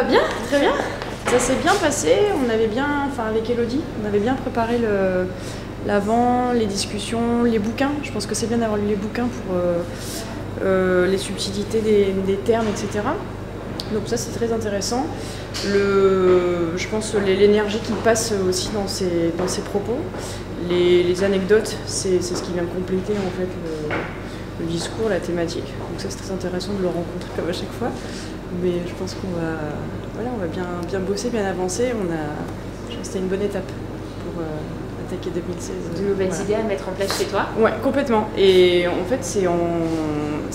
Bien, très bien. Ça s'est bien passé. On avait bien, avec Elodie, on avait bien préparé l'avant, les discussions, les bouquins. Je pense que c'est bien d'avoir lu les bouquins pour les subtilités des termes, etc. Donc ça, c'est très intéressant. Je pense l'énergie qui passe aussi dans ses propos. Les anecdotes, c'est ce qui vient compléter en fait le discours, la thématique. Donc ça, c'est très intéressant de le rencontrer comme à chaque fois. Mais je pense qu'on va bien bosser, bien avancer. Je pense que c'était une bonne étape pour attaquer 2016. De nouvelles idées à mettre en place chez toi? Ouais, complètement. Et en fait, c'est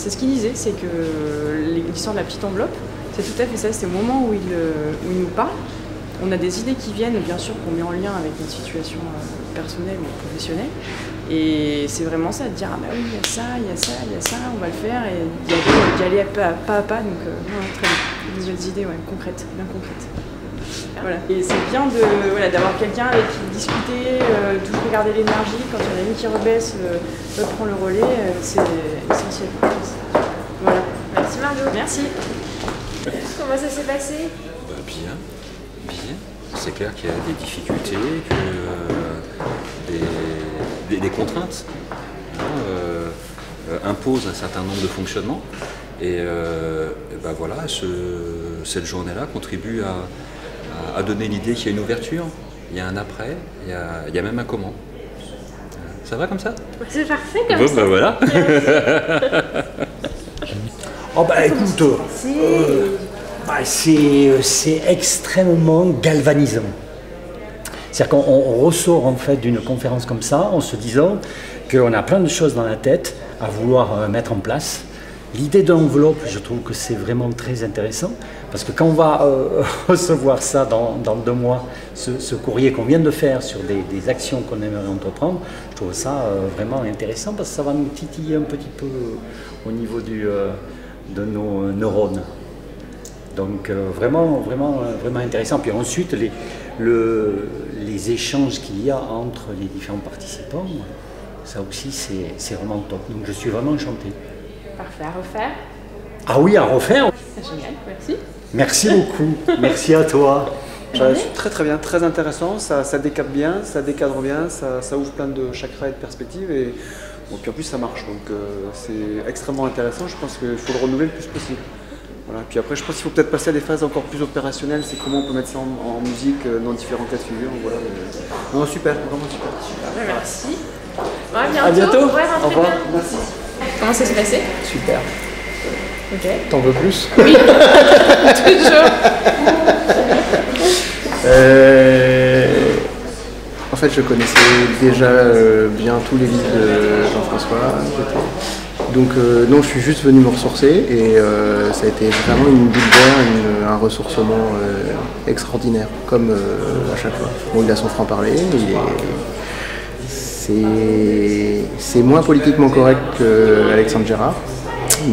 ce qu'il disait, c'est que l'histoire de la petite enveloppe, c'est tout à fait ça. C'est au moment où il nous parle. On a des idées qui viennent, bien sûr, qu'on met en lien avec notre situation personnelle ou professionnelle. Et c'est vraiment ça, de dire, ah bah oui, il y a ça, il y a ça, il y a ça, on va le faire, et d'y aller pas à pas, donc très bien. Des nouvelles idées, ouais, concrètes, bien concrètes. Voilà. Et c'est bien d'avoir quelqu'un avec qui discuter, toujours regarder l'énergie, quand il y en a une qui rebaisse, l'autre prend le relais, c'est essentiel. Voilà. Merci Margot. Merci. Comment ça s'est passé? Bien. C'est clair qu'il y a des difficultés, que des contraintes imposent un certain nombre de fonctionnements. Et ben voilà, cette journée-là contribue à donner l'idée qu'il y a une ouverture, il y a un après, il y a même un comment. Ça va comme ça? C'est parfait comme ça. Ben voilà. Oh bah écoute, c'est extrêmement galvanisant. C'est-à-dire qu'on ressort en fait d'une conférence comme ça en se disant qu'on a plein de choses dans la tête à vouloir mettre en place. L'idée de l'enveloppe, je trouve que c'est vraiment très intéressant parce que quand on va recevoir ça dans 2 mois, ce courrier qu'on vient de faire sur des actions qu'on aimerait entreprendre, je trouve ça vraiment intéressant parce que ça va nous titiller un petit peu au niveau de nos neurones. Donc vraiment intéressant. Puis ensuite, les échanges qu'il y a entre les différents participants, ça aussi c'est vraiment top. Donc je suis vraiment enchanté. Parfait, à refaire. Ah oui, à refaire. Génial, merci. Merci beaucoup. Merci à toi. Très bien, très intéressant, ça décape bien, ça décadre bien, ça ouvre plein de chakras et de perspectives et puis en plus ça marche, donc c'est extrêmement intéressant, je pense qu'il faut le renouveler le plus possible. Voilà. Puis après je pense qu'il faut peut-être passer à des phases encore plus opérationnelles, c'est comment on peut mettre ça en musique dans différents cas de figure. Voilà. Non, super, vraiment super. Merci. À bientôt. Ouais, au revoir. bien. Merci. Comment ça s'est passé? Super. Ok. T'en veux plus? Oui, toujours. En fait, je connaissais déjà bien tous les livres de Jean-François. Donc non, je suis juste venu me ressourcer et ça a été vraiment une bulle d'air, un ressourcement extraordinaire, comme à chaque fois. Bon, il a son franc-parler, c'est moins politiquement correct qu'Alexandre Gérard,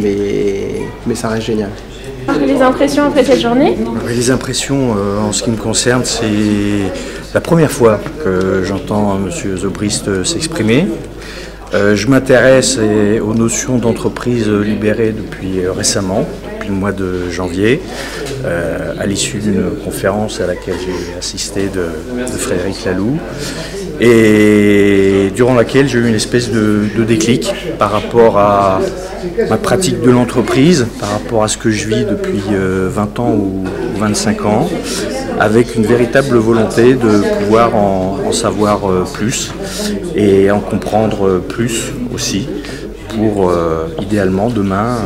mais ça reste génial. Les impressions après cette journée? Les impressions, en ce qui me concerne, c'est la première fois que j'entends M. Zobrist s'exprimer. Je m'intéresse aux notions d'entreprise libérée depuis récemment, depuis le mois de janvier, à l'issue d'une conférence à laquelle j'ai assisté de Frédéric Laloux, et durant laquelle j'ai eu une espèce de déclic par rapport à ma pratique de l'entreprise, par rapport à ce que je vis depuis 20 ans ou 25 ans, avec une véritable volonté de pouvoir en savoir plus et en comprendre plus aussi pour idéalement demain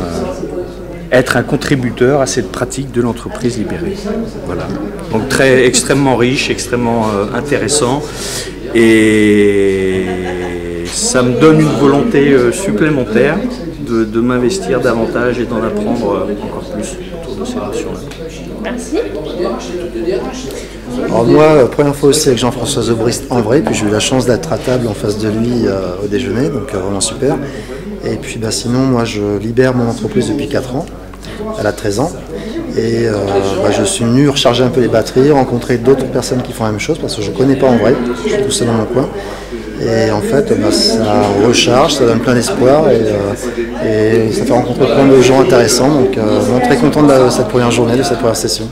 être un contributeur à cette pratique de l'entreprise libérée. Voilà. Donc extrêmement riche, extrêmement intéressant, et ça me donne une volonté supplémentaire de m'investir davantage et d'en apprendre encore plus autour de ces notions-là. Merci. Alors moi, première fois aussi avec Jean-François Zobrist en vrai, puis j'ai eu la chance d'être à table en face de lui au déjeuner, donc vraiment super. Et puis sinon, moi je libère mon entreprise depuis 4 ans, elle a 13 ans. Et je suis venu recharger un peu les batteries, rencontrer d'autres personnes qui font la même chose, parce que je ne connais pas en vrai, je suis tout seul dans mon coin. Et en fait, ça recharge, ça donne plein d'espoir et ça fait rencontrer plein de gens intéressants. Donc, très content de cette première journée, de cette première session.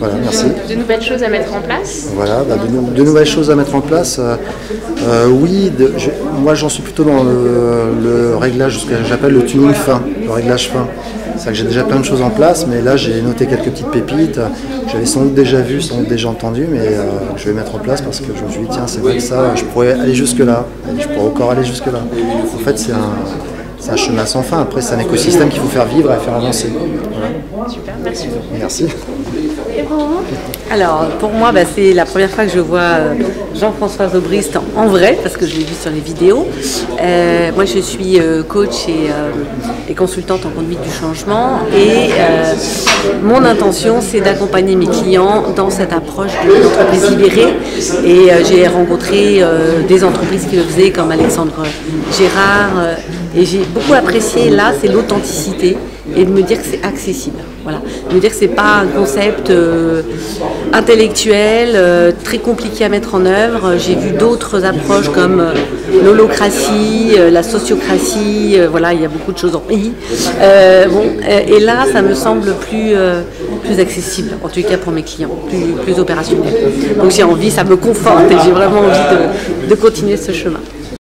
Voilà, merci. De nouvelles choses à mettre en place? Voilà, de nouvelles choses à mettre en place. Oui, moi j'en suis plutôt dans le réglage, ce que j'appelle le tuning fin, le réglage fin. C'est que j'ai déjà plein de choses en place, mais là j'ai noté quelques petites pépites que j'avais sans doute déjà vues, sans doute déjà entendues, mais que je vais mettre en place parce que je me suis dit, tiens, c'est vrai que ça, je pourrais aller jusque-là, je pourrais encore aller jusque-là. En fait, c'est un chemin sans fin. Après, c'est un écosystème qu'il faut faire vivre et faire avancer. Voilà. Super, merci beaucoup. Merci. Alors, pour moi, c'est la première fois que je vois Jean-François Zobrist en vrai, parce que je l'ai vu sur les vidéos. Moi, je suis coach et consultante en conduite du changement. Et mon intention, c'est d'accompagner mes clients dans cette approche de l'entreprise libérée. Et j'ai rencontré des entreprises qui le faisaient, comme Alexandre Gérard. Et j'ai beaucoup apprécié, là, c'est l'authenticité. Et de me dire que c'est accessible. Voilà. De me dire que c'est pas un concept intellectuel, très compliqué à mettre en œuvre. J'ai vu d'autres approches comme l'holocratie, la sociocratie, voilà, il y a beaucoup de choses en pays. Et là, ça me semble plus accessible, en tout cas pour mes clients, plus opérationnel. Donc j'ai envie, ça me conforte et j'ai vraiment envie de continuer ce chemin.